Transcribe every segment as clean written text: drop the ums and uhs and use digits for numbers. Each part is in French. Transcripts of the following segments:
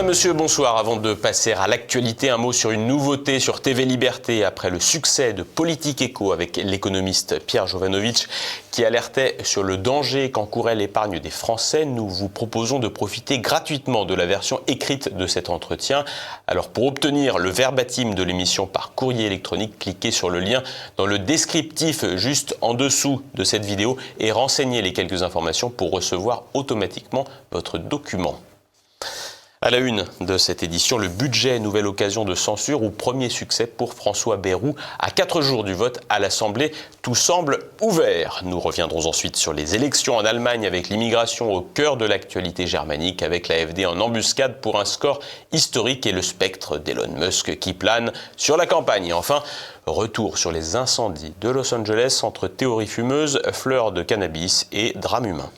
Madame, Monsieur, bonsoir. Avant de passer à l'actualité, un mot sur une nouveauté sur TV Liberté. Après le succès de Politique Éco avec l'économiste Pierre Jovanovic qui alertait sur le danger qu'encourait l'épargne des Français, nous vous proposons de profiter gratuitement de la version écrite de cet entretien. Alors pour obtenir le verbatim de l'émission par courrier électronique, cliquez sur le lien dans le descriptif juste en dessous de cette vidéo et renseignez les quelques informations pour recevoir automatiquement votre document. À la une de cette édition, le budget, nouvelle occasion de censure ou premier succès pour François Bayrou. À 4 jours du vote à l'Assemblée, tout semble ouvert. Nous reviendrons ensuite sur les élections en Allemagne avec l'immigration au cœur de l'actualité germanique, avec l'AfD en embuscade pour un score historique et le spectre d'Elon Musk qui plane sur la campagne. Et enfin, retour sur les incendies de Los Angeles entre théories fumeuses, fleurs de cannabis et drame humain.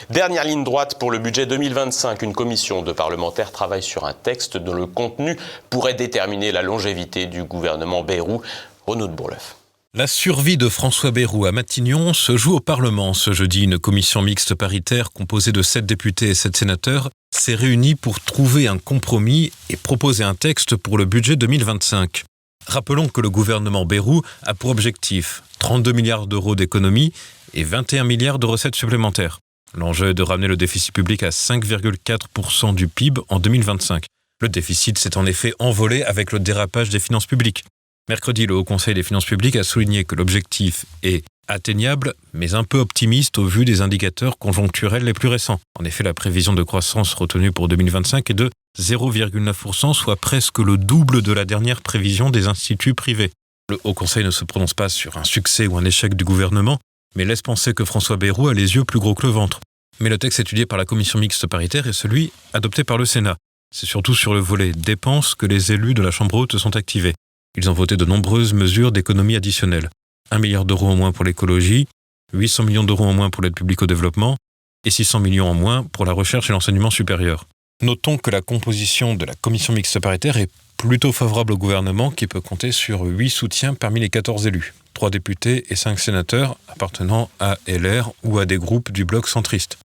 Dernière ligne droite pour le budget 2025. Une commission de parlementaires travaille sur un texte dont le contenu pourrait déterminer la longévité du gouvernement Bayrou. Renaud de Bourleuf. La survie de François Bayrou à Matignon se joue au Parlement. Ce jeudi, une commission mixte paritaire composée de 7 députés et 7 sénateurs s'est réunie pour trouver un compromis et proposer un texte pour le budget 2025. Rappelons que le gouvernement Bayrou a pour objectif 32 milliards d'euros d'économies et 21 milliards de recettes supplémentaires. L'enjeu est de ramener le déficit public à 5,4% du PIB en 2025. Le déficit s'est en effet envolé avec le dérapage des finances publiques. Mercredi, le Haut Conseil des finances publiques a souligné que l'objectif est atteignable, mais un peu optimiste au vu des indicateurs conjoncturels les plus récents. En effet, la prévision de croissance retenue pour 2025 est de 0,9%, soit presque le double de la dernière prévision des instituts privés. Le Haut Conseil ne se prononce pas sur un succès ou un échec du gouvernement, mais laisse penser que François Bayrou a les yeux plus gros que le ventre. Mais le texte étudié par la commission mixte paritaire est celui adopté par le Sénat. C'est surtout sur le volet dépenses que les élus de la Chambre haute sont activés. Ils ont voté de nombreuses mesures d'économie additionnelles. 1 milliard d'euros en moins pour l'écologie, 800 millions d'euros en moins pour l'aide publique au développement et 600 millions en moins pour la recherche et l'enseignement supérieur. Notons que la composition de la commission mixte paritaire est plutôt favorable au gouvernement qui peut compter sur 8 soutiens parmi les 14 élus. 3 députés et 5 sénateurs appartenant à LR ou à des groupes du bloc centriste.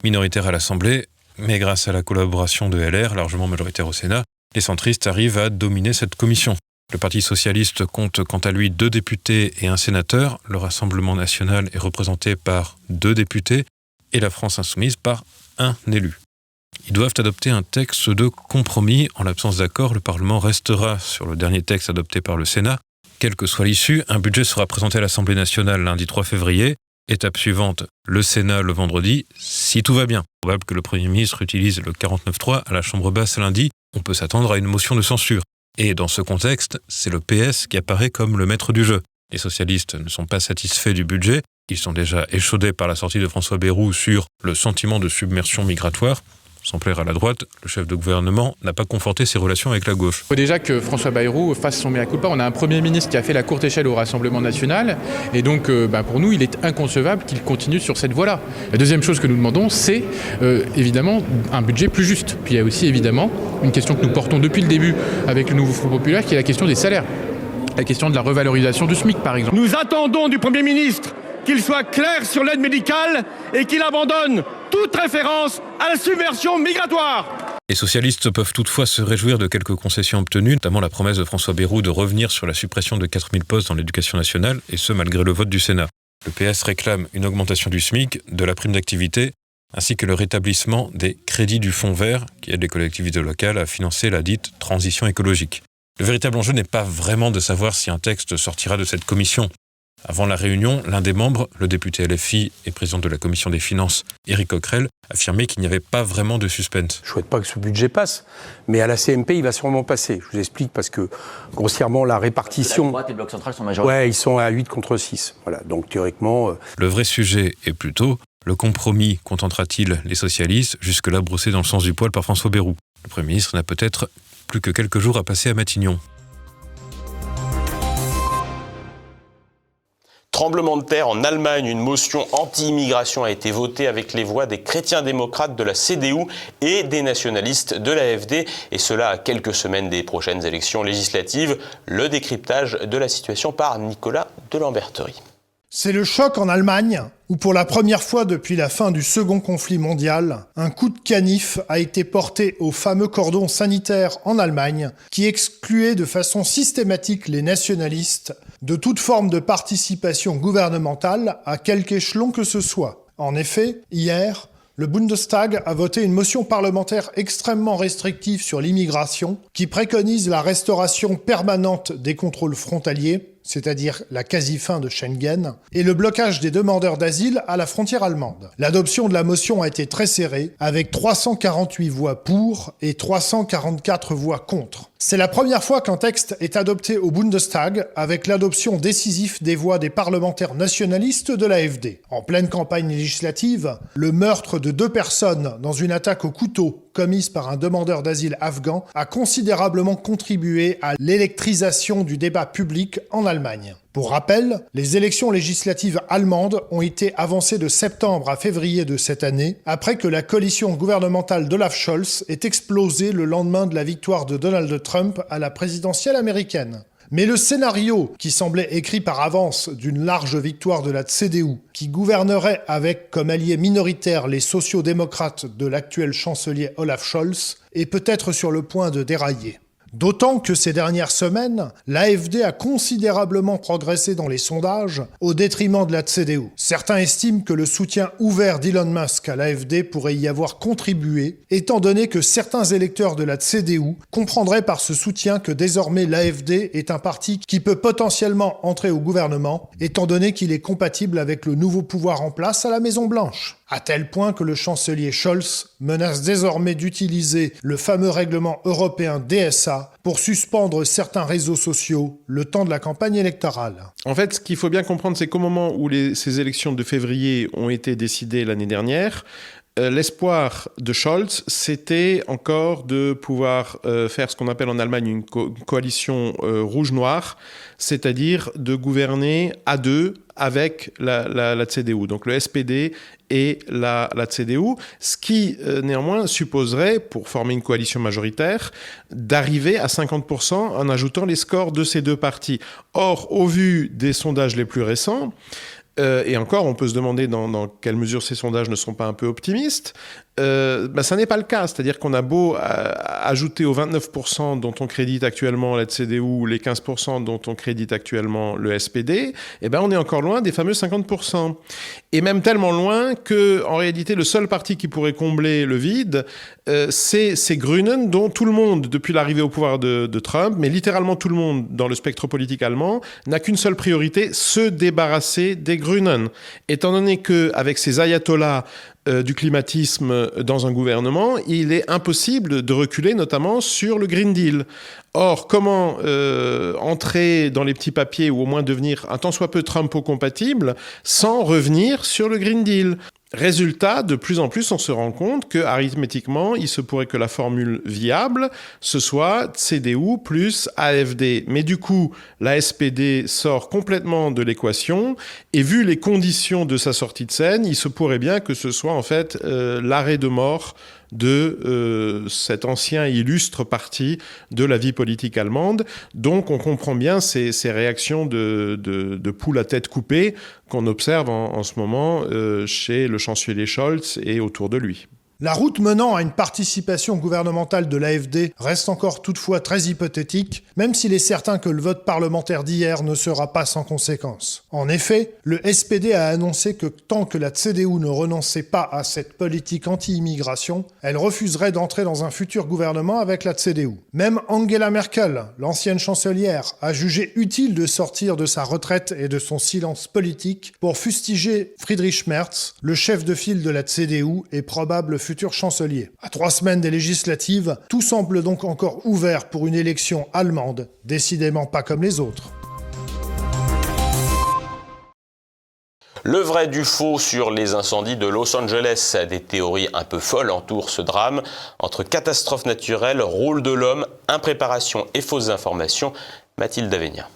Minoritaire à l'Assemblée, mais grâce à la collaboration de LR, largement majoritaire au Sénat, les centristes arrivent à dominer cette commission. Le Parti socialiste compte quant à lui 2 députés et 1 sénateur, le Rassemblement national est représenté par 2 députés et la France insoumise par 1 élu. Ils doivent adopter un texte de compromis. En l'absence d'accord, le Parlement restera sur le dernier texte adopté par le Sénat. Quelle que soit l'issue, un budget sera présenté à l'Assemblée nationale lundi 3 février. Étape suivante, le Sénat le vendredi, si tout va bien. Probable que le Premier ministre utilise le 49.3 à la Chambre basse lundi. On peut s'attendre à une motion de censure. Et dans ce contexte, c'est le PS qui apparaît comme le maître du jeu. Les socialistes ne sont pas satisfaits du budget. Ils sont déjà échaudés par la sortie de François Bayrou sur le sentiment de submersion migratoire. Sans plaire à la droite, le chef de gouvernement n'a pas conforté ses relations avec la gauche. Il faut déjà que François Bayrou fasse son mea culpa. On a un Premier ministre qui a fait la courte échelle au Rassemblement national. Et donc, pour nous, il est inconcevable qu'il continue sur cette voie-là. La deuxième chose que nous demandons, c'est évidemment un budget plus juste. Puis il y a aussi évidemment une question que nous portons depuis le début avec le nouveau Front populaire, qui est la question des salaires. La question de la revalorisation du SMIC, par exemple. Nous attendons du Premier ministre qu'il soit clair sur l'aide médicale et qu'il abandonne toute référence à la submersion migratoire. Les socialistes peuvent toutefois se réjouir de quelques concessions obtenues, notamment la promesse de François Bayrou de revenir sur la suppression de 4000 postes dans l'éducation nationale, et ce malgré le vote du Sénat. Le PS réclame une augmentation du SMIC, de la prime d'activité, ainsi que le rétablissement des crédits du Fonds vert, qui aide les collectivités locales à financer la dite transition écologique. Le véritable enjeu n'est pas vraiment de savoir si un texte sortira de cette commission. Avant la réunion, l'un des membres, le député LFI et président de la commission des finances, Éric Coquerel, affirmait qu'il n'y avait pas vraiment de suspense. Je ne souhaite pas que ce budget passe, mais à la CMP, il va sûrement passer. Je vous explique parce que, grossièrement, la répartition... La droite et le bloc central sont majoritaires. Ouais, ils sont à 8 contre 6. Voilà, donc théoriquement... Le vrai sujet est plutôt, le compromis contentera-t-il les socialistes, jusque-là brossé dans le sens du poil par François Bayrou. Le Premier ministre n'a peut-être plus que quelques jours à passer à Matignon. Tremblement de terre en Allemagne, une motion anti-immigration a été votée avec les voix des chrétiens démocrates de la CDU et des nationalistes de l'AfD, et cela à quelques semaines des prochaines élections législatives. Le décryptage de la situation par Nicolas de Lamberterie. C'est le choc en Allemagne, où pour la première fois depuis la fin du second conflit mondial, un coup de canif a été porté au fameux cordon sanitaire en Allemagne, qui excluait de façon systématique les nationalistes de toute forme de participation gouvernementale à quelque échelon que ce soit. En effet, hier, le Bundestag a voté une motion parlementaire extrêmement restrictive sur l'immigration qui préconise la restauration permanente des contrôles frontaliers, c'est-à-dire la quasi-fin de Schengen, et le blocage des demandeurs d'asile à la frontière allemande. L'adoption de la motion a été très serrée, avec 348 voix pour et 344 voix contre. C'est la première fois qu'un texte est adopté au Bundestag avec l'adoption décisive des voix des parlementaires nationalistes de l'AfD. En pleine campagne législative, le meurtre de 2 personnes dans une attaque au couteau commise par un demandeur d'asile afghan a considérablement contribué à l'électrisation du débat public en Allemagne. Pour rappel, les élections législatives allemandes ont été avancées de septembre à février de cette année, après que la coalition gouvernementale d'Olaf Scholz ait explosé le lendemain de la victoire de Donald Trump à la présidentielle américaine. Mais le scénario, qui semblait écrit par avance d'une large victoire de la CDU, qui gouvernerait avec comme alliés minoritaires les sociaux-démocrates de l'actuel chancelier Olaf Scholz, est peut-être sur le point de dérailler. D'autant que ces dernières semaines, l'AfD a considérablement progressé dans les sondages au détriment de la CDU. Certains estiment que le soutien ouvert d'Elon Musk à l'AfD pourrait y avoir contribué, étant donné que certains électeurs de la CDU comprendraient par ce soutien que désormais l'AfD est un parti qui peut potentiellement entrer au gouvernement, étant donné qu'il est compatible avec le nouveau pouvoir en place à la Maison-Blanche. À tel point que le chancelier Scholz menace désormais d'utiliser le fameux règlement européen DSA pour suspendre certains réseaux sociaux le temps de la campagne électorale. En fait, ce qu'il faut bien comprendre, c'est qu'au moment où ces élections de février ont été décidées l'année dernière, l'espoir de Scholz, c'était encore de pouvoir faire ce qu'on appelle en Allemagne une coalition rouge-noire, c'est-à-dire de gouverner à deux avec la CDU, donc le SPD et la CDU, ce qui néanmoins supposerait, pour former une coalition majoritaire, d'arriver à 50% en ajoutant les scores de ces deux partis. Or, au vu des sondages les plus récents, et encore, on peut se demander dans quelle mesure ces sondages ne sont pas un peu optimistes, ça n'est pas le cas. C'est-à-dire qu'on a beau ajouter aux 29% dont on crédite actuellement la CDU, les 15% dont on crédite actuellement le SPD, on est encore loin des fameux 50%. Et même tellement loin que, en réalité, le seul parti qui pourrait combler le vide, c'est Grünen, dont tout le monde, depuis l'arrivée au pouvoir de Trump, mais littéralement tout le monde dans le spectre politique allemand, n'a qu'une seule priorité, se débarrasser des Grünen. Étant donné qu'avec ces ayatollahs du climatisme dans un gouvernement, il est impossible de reculer notamment sur le Green Deal. Or, comment entrer dans les petits papiers ou au moins devenir un tant soit peu Trumpo-compatible sans revenir sur le Green Deal ? Résultat, de plus en plus, on se rend compte que, arithmétiquement, il se pourrait que la formule viable, ce soit CDU plus AfD. Mais du coup, la SPD sort complètement de l'équation, et vu les conditions de sa sortie de scène, il se pourrait bien que ce soit en fait l'arrêt de mort de cet ancien et illustre parti de la vie politique allemande. Donc on comprend bien ces réactions de poule à tête coupée qu'on observe en ce moment chez le chancelier Scholz et autour de lui. La route menant à une participation gouvernementale de l'AfD reste encore toutefois très hypothétique, même s'il est certain que le vote parlementaire d'hier ne sera pas sans conséquences. En effet, le SPD a annoncé que tant que la CDU ne renonçait pas à cette politique anti-immigration, elle refuserait d'entrer dans un futur gouvernement avec la CDU. Même Angela Merkel, l'ancienne chancelière, a jugé utile de sortir de sa retraite et de son silence politique pour fustiger Friedrich Merz, le chef de file de la CDU et probable futur chancelier. À 3 semaines des législatives, tout semble donc encore ouvert pour une élection allemande, décidément pas comme les autres. Le vrai du faux sur les incendies de Los Angeles. Des théories un peu folles entourent ce drame. Entre catastrophe naturelle, rôle de l'homme, impréparation et fausses informations. Mathilde Avenia.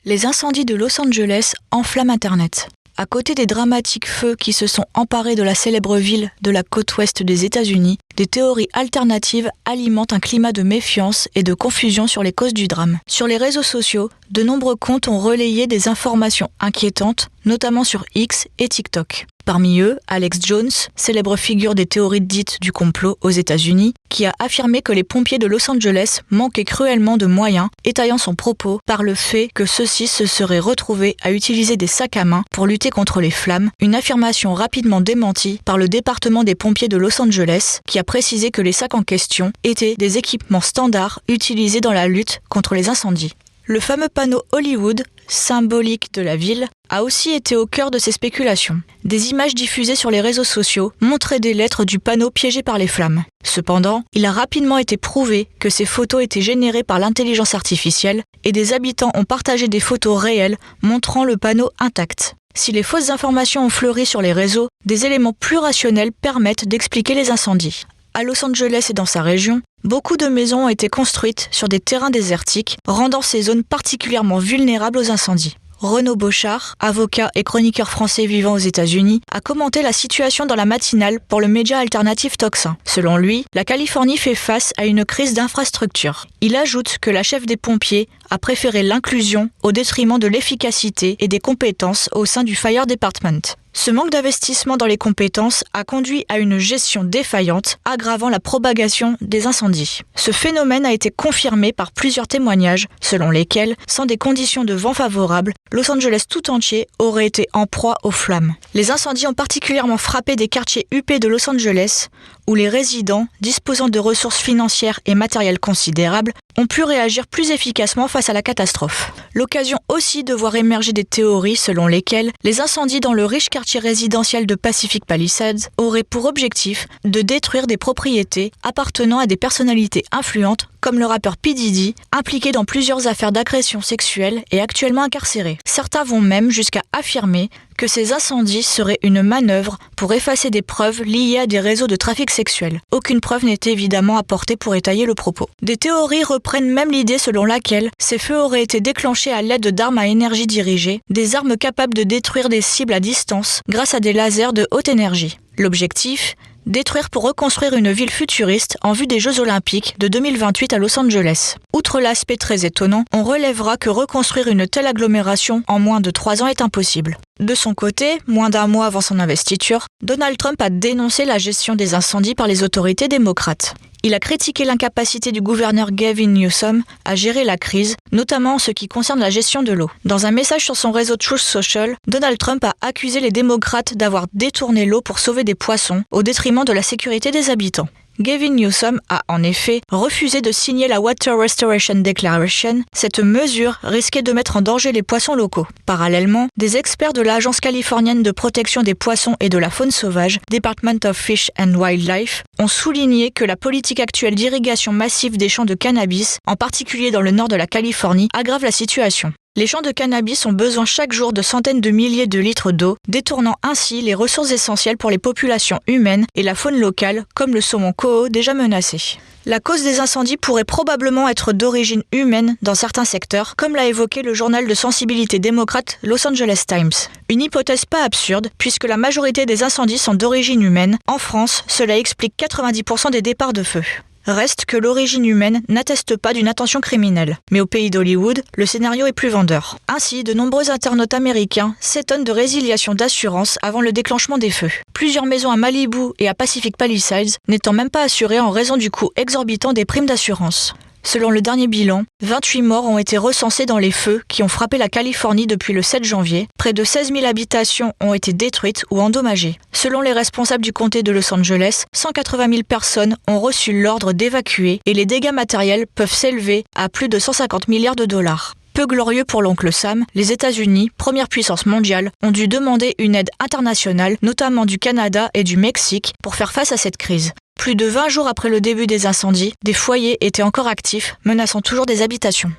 Les incendies de Los Angeles enflamment Internet. À côté des dramatiques feux qui se sont emparés de la célèbre ville de la côte ouest des États-Unis, des théories alternatives alimentent un climat de méfiance et de confusion sur les causes du drame. Sur les réseaux sociaux, de nombreux comptes ont relayé des informations inquiétantes, notamment sur X et TikTok. Parmi eux, Alex Jones, célèbre figure des théories dites du complot aux États-Unis, qui a affirmé que les pompiers de Los Angeles manquaient cruellement de moyens, étayant son propos par le fait que ceux-ci se seraient retrouvés à utiliser des sacs à main pour lutter contre les flammes, une affirmation rapidement démentie par le département des pompiers de Los Angeles, qui a précisé que les sacs en question étaient des équipements standards utilisés dans la lutte contre les incendies. Le fameux panneau Hollywood, symbolique de la ville, a aussi été au cœur de ces spéculations. Des images diffusées sur les réseaux sociaux montraient des lettres du panneau piégé par les flammes. Cependant, il a rapidement été prouvé que ces photos étaient générées par l'intelligence artificielle et des habitants ont partagé des photos réelles montrant le panneau intact. Si les fausses informations ont fleuri sur les réseaux, des éléments plus rationnels permettent d'expliquer les incendies. À Los Angeles et dans sa région, beaucoup de maisons ont été construites sur des terrains désertiques, rendant ces zones particulièrement vulnérables aux incendies. Renaud Bochard, avocat et chroniqueur français vivant aux États-Unis, a commenté la situation dans la matinale pour le média alternatif Toxin. Selon lui, la Californie fait face à une crise d'infrastructure. Il ajoute que la chef des pompiers a préféré l'inclusion au détriment de l'efficacité et des compétences au sein du Fire Department. Ce manque d'investissement dans les compétences a conduit à une gestion défaillante, aggravant la propagation des incendies. Ce phénomène a été confirmé par plusieurs témoignages, selon lesquels, sans des conditions de vent favorables, Los Angeles tout entier aurait été en proie aux flammes. Les incendies ont particulièrement frappé des quartiers huppés de Los Angeles, où les résidents, disposant de ressources financières et matérielles considérables, ont pu réagir plus efficacement face à la catastrophe. L'occasion aussi de voir émerger des théories selon lesquelles les incendies dans le riche quartier résidentiel de Pacific Palisades auraient pour objectif de détruire des propriétés appartenant à des personnalités influentes comme le rappeur P. Diddy, impliqué dans plusieurs affaires d'agression sexuelle et actuellement incarcéré. Certains vont même jusqu'à affirmer que ces incendies seraient une manœuvre pour effacer des preuves liées à des réseaux de trafic sexuel. Aucune preuve n'est évidemment apportée pour étayer le propos. Des théories reprennent même l'idée selon laquelle ces feux auraient été déclenchés à l'aide d'armes à énergie dirigée, des armes capables de détruire des cibles à distance grâce à des lasers de haute énergie. L'objectif ? Détruire pour reconstruire une ville futuriste en vue des Jeux Olympiques de 2028 à Los Angeles. Outre l'aspect très étonnant, on relèvera que reconstruire une telle agglomération en moins de 3 ans est impossible. De son côté, moins d'un mois avant son investiture, Donald Trump a dénoncé la gestion des incendies par les autorités démocrates. Il a critiqué l'incapacité du gouverneur Gavin Newsom à gérer la crise, notamment en ce qui concerne la gestion de l'eau. Dans un message sur son réseau Truth Social, Donald Trump a accusé les démocrates d'avoir détourné l'eau pour sauver des poissons, au détriment de la sécurité des habitants. Gavin Newsom a en effet refusé de signer la Water Restoration Declaration. Cette mesure risquait de mettre en danger les poissons locaux. Parallèlement, des experts de l'Agence californienne de protection des poissons et de la faune sauvage, Department of Fish and Wildlife, ont souligné que la politique actuelle d'irrigation massive des champs de cannabis, en particulier dans le nord de la Californie, aggrave la situation. Les champs de cannabis ont besoin chaque jour de centaines de milliers de litres d'eau, détournant ainsi les ressources essentielles pour les populations humaines et la faune locale, comme le saumon coho déjà menacé. La cause des incendies pourrait probablement être d'origine humaine dans certains secteurs, comme l'a évoqué le journal de sensibilité démocrate Los Angeles Times. Une hypothèse pas absurde, puisque la majorité des incendies sont d'origine humaine. En France, cela explique 90% des départs de feu. Reste que l'origine humaine n'atteste pas d'une intention criminelle. Mais au pays d'Hollywood, le scénario est plus vendeur. Ainsi, de nombreux internautes américains s'étonnent de résiliation d'assurance avant le déclenchement des feux. Plusieurs maisons à Malibu et à Pacific Palisades n'étant même pas assurées en raison du coût exorbitant des primes d'assurance. Selon le dernier bilan, 28 morts ont été recensés dans les feux qui ont frappé la Californie depuis le 7 janvier. Près de 16 000 habitations ont été détruites ou endommagées. Selon les responsables du comté de Los Angeles, 180 000 personnes ont reçu l'ordre d'évacuer et les dégâts matériels peuvent s'élever à plus de 150 milliards de dollars. Peu glorieux pour l'oncle Sam, les États-Unis, première puissance mondiale, ont dû demander une aide internationale, notamment du Canada et du Mexique, pour faire face à cette crise. Plus de 20 jours après le début des incendies, des foyers étaient encore actifs, menaçant toujours des habitations.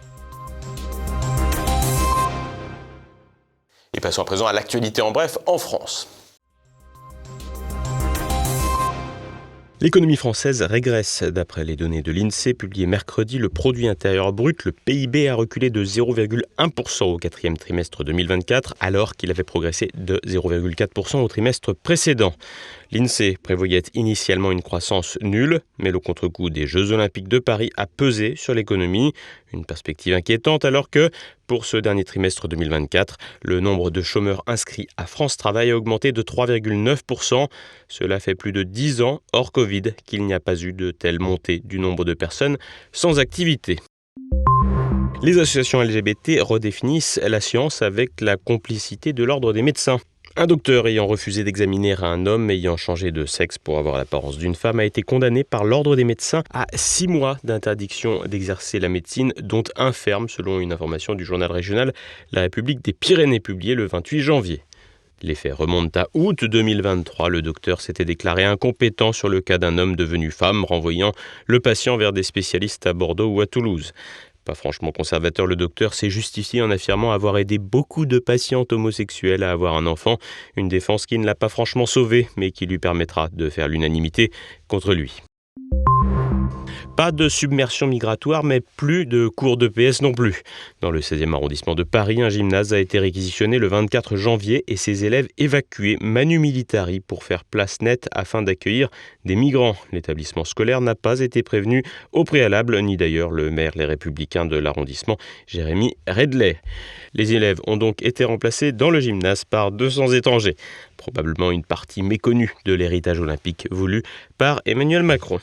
Et passons à présent à l'actualité en bref en France. L'économie française régresse. D'après les données de l'INSEE publiées mercredi, le produit intérieur brut, le PIB, a reculé de 0,1% au quatrième trimestre 2024, alors qu'il avait progressé de 0,4% au trimestre précédent. L'INSEE prévoyait initialement une croissance nulle, mais le contre-coup des Jeux Olympiques de Paris a pesé sur l'économie. Une perspective inquiétante alors que, pour ce dernier trimestre 2024, le nombre de chômeurs inscrits à France Travail a augmenté de 3,9%. Cela fait plus de 10 ans, hors Covid, qu'il n'y a pas eu de telle montée du nombre de personnes sans activité. Les associations LGBT redéfinissent la science avec la complicité de l'Ordre des médecins. Un docteur ayant refusé d'examiner un homme ayant changé de sexe pour avoir l'apparence d'une femme a été condamné par l'Ordre des médecins à 6 mois d'interdiction d'exercer la médecine, dont un ferme, selon une information du journal régional La République des Pyrénées publiée le 28 janvier. Les faits remontent à août 2023. Le docteur s'était déclaré incompétent sur le cas d'un homme devenu femme, renvoyant le patient vers des spécialistes à Bordeaux ou à Toulouse. Pas franchement conservateur, le docteur s'est justifié en affirmant avoir aidé beaucoup de patientes homosexuelles à avoir un enfant, une défense qui ne l'a pas franchement sauvé, mais qui lui permettra de faire l'unanimité contre lui. Pas de submersion migratoire, mais plus de cours d'EPS non plus. Dans le 16e arrondissement de Paris, un gymnase a été réquisitionné le 24 janvier et ses élèves évacués manu militari pour faire place nette afin d'accueillir des migrants. L'établissement scolaire n'a pas été prévenu au préalable, ni d'ailleurs le maire Les Républicains de l'arrondissement, Jérémy Redley. Les élèves ont donc été remplacés dans le gymnase par 200 étrangers. Probablement une partie méconnue de l'héritage olympique voulu par Emmanuel Macron.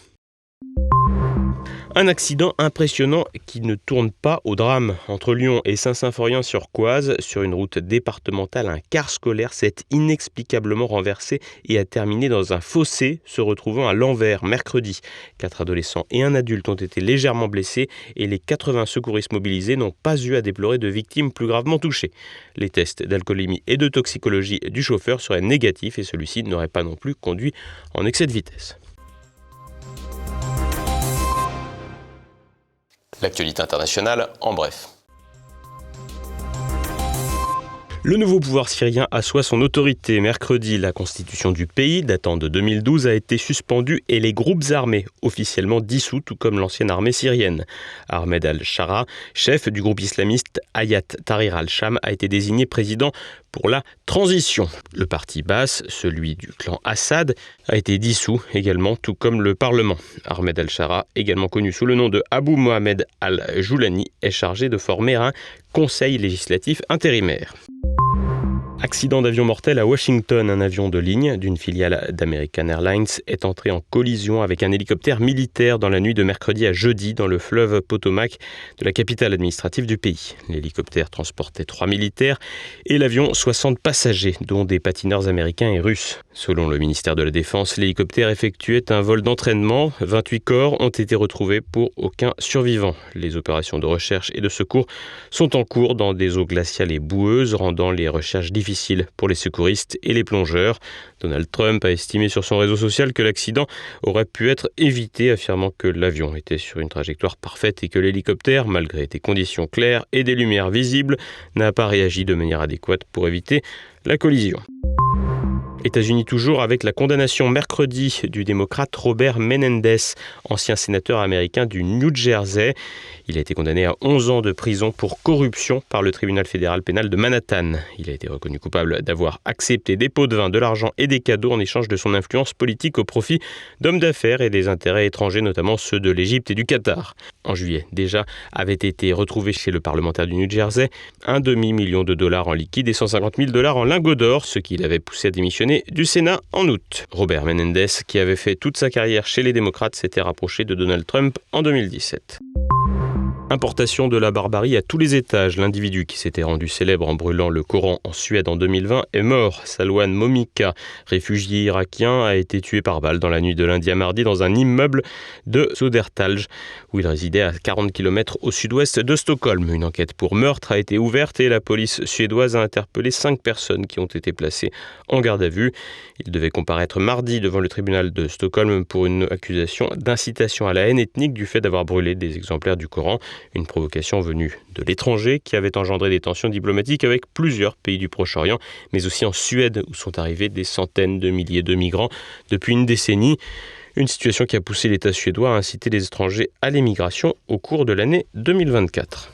Un accident impressionnant qui ne tourne pas au drame. Entre Lyon et Saint-Symphorien-sur-Coise, sur une route départementale, un car scolaire s'est inexplicablement renversé et a terminé dans un fossé se retrouvant à l'envers mercredi. 4 adolescents et un adulte ont été légèrement blessés et les 80 secouristes mobilisés n'ont pas eu à déplorer de victimes plus gravement touchées. Les tests d'alcoolémie et de toxicologie du chauffeur seraient négatifs et celui-ci n'aurait pas non plus conduit en excès de vitesse. L'actualité internationale en bref. Le nouveau pouvoir syrien assoit son autorité. Mercredi, la constitution du pays, datant de 2012, a été suspendue et les groupes armés officiellement dissous, tout comme l'ancienne armée syrienne. Ahmed al-Shara, chef du groupe islamiste Hayat Tahrir al-Sham, a été désigné président pour la transition. Le parti Baas, celui du clan Assad, a été dissous également, tout comme le Parlement. Ahmed al-Shara, également connu sous le nom de Abu Mohamed al-Joulani, est chargé de former un conseil législatif intérimaire. Accident d'avion mortel à Washington. Un avion de ligne d'une filiale d'American Airlines est entré en collision avec un hélicoptère militaire dans la nuit de mercredi à jeudi dans le fleuve Potomac de la capitale administrative du pays. L'hélicoptère transportait 3 militaires et l'avion 60 passagers, dont des patineurs américains et russes. Selon le ministère de la Défense, l'hélicoptère effectuait un vol d'entraînement. 28 corps ont été retrouvés pour aucun survivant. Les opérations de recherche et de secours sont en cours dans des eaux glaciales et boueuses, rendant les recherches difficiles pour les secouristes et les plongeurs. Donald Trump a estimé sur son réseau social que l'accident aurait pu être évité, affirmant que l'avion était sur une trajectoire parfaite et que l'hélicoptère, malgré des conditions claires et des lumières visibles, n'a pas réagi de manière adéquate pour éviter la collision. États-Unis toujours avec la condamnation mercredi du démocrate Robert Menendez, ancien sénateur américain du New Jersey. Il a été condamné à 11 ans de prison pour corruption par le tribunal fédéral pénal de Manhattan. Il a été reconnu coupable d'avoir accepté des pots de vin, de l'argent et des cadeaux en échange de son influence politique au profit d'hommes d'affaires et des intérêts étrangers, notamment ceux de l'Égypte et du Qatar. En juillet, déjà, avait été retrouvé chez le parlementaire du New Jersey un demi-million de dollars en liquide et 150 000 $ en lingots d'or, ce qui l'avait poussé à démissionner du Sénat en août. Robert Menendez, qui avait fait toute sa carrière chez les démocrates, s'était rapproché de Donald Trump en 2017. Importation de la barbarie à tous les étages. L'individu qui s'était rendu célèbre en brûlant le Coran en Suède en 2020 est mort. Salwan Momika, réfugié irakien, a été tué par balle dans la nuit de lundi à mardi dans un immeuble de Södertälje, où il résidait à 40 km au sud-ouest de Stockholm. Une enquête pour meurtre a été ouverte et la police suédoise a interpellé 5 personnes qui ont été placées en garde à vue. Il devait comparaître mardi devant le tribunal de Stockholm pour une accusation d'incitation à la haine ethnique du fait d'avoir brûlé des exemplaires du Coran. Une provocation venue de l'étranger qui avait engendré des tensions diplomatiques avec plusieurs pays du Proche-Orient, mais aussi en Suède où sont arrivés des centaines de milliers de migrants depuis une décennie. Une situation qui a poussé l'État suédois à inciter les étrangers à l'émigration au cours de l'année 2024.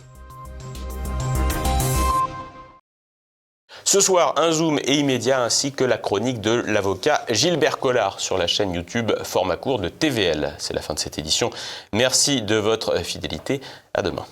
Ce soir, un zoom et immédiat ainsi que la chronique de l'avocat Gilbert Collard sur la chaîne YouTube Format court de TVL. C'est la fin de cette édition. Merci de votre fidélité. À demain.